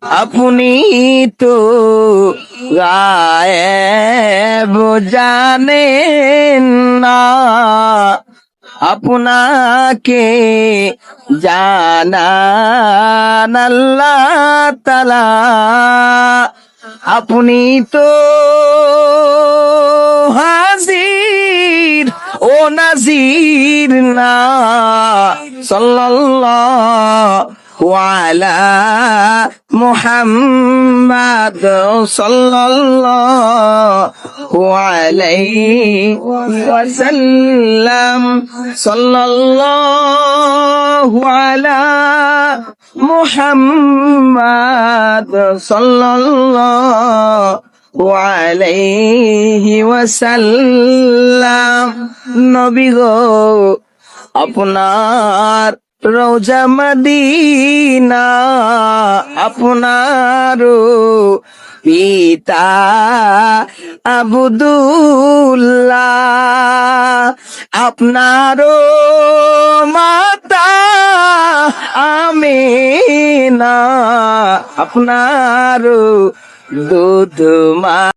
আপনি তো গায়েব জানেন না, আপনাকে জানান আল্লাহ তাআলা। আপনি তো হাজির ও নাজির না, সাল্লাল্লাহু আলা মুহাম্মাদ সাল্লাল্লাহু আলাইহি ওয়াসাল্লাম, সাল্লাল্লাহু আলা মুহাম্মাদ সাল্লাল্লাহু আলাইহি ওয়াসাল্লাম। নবী গো, আপনার রওজা মদিনা, আপনার পিতা আব্দুল্লাহ, আপনার মাতা আমিনা, আপনার দুধ মা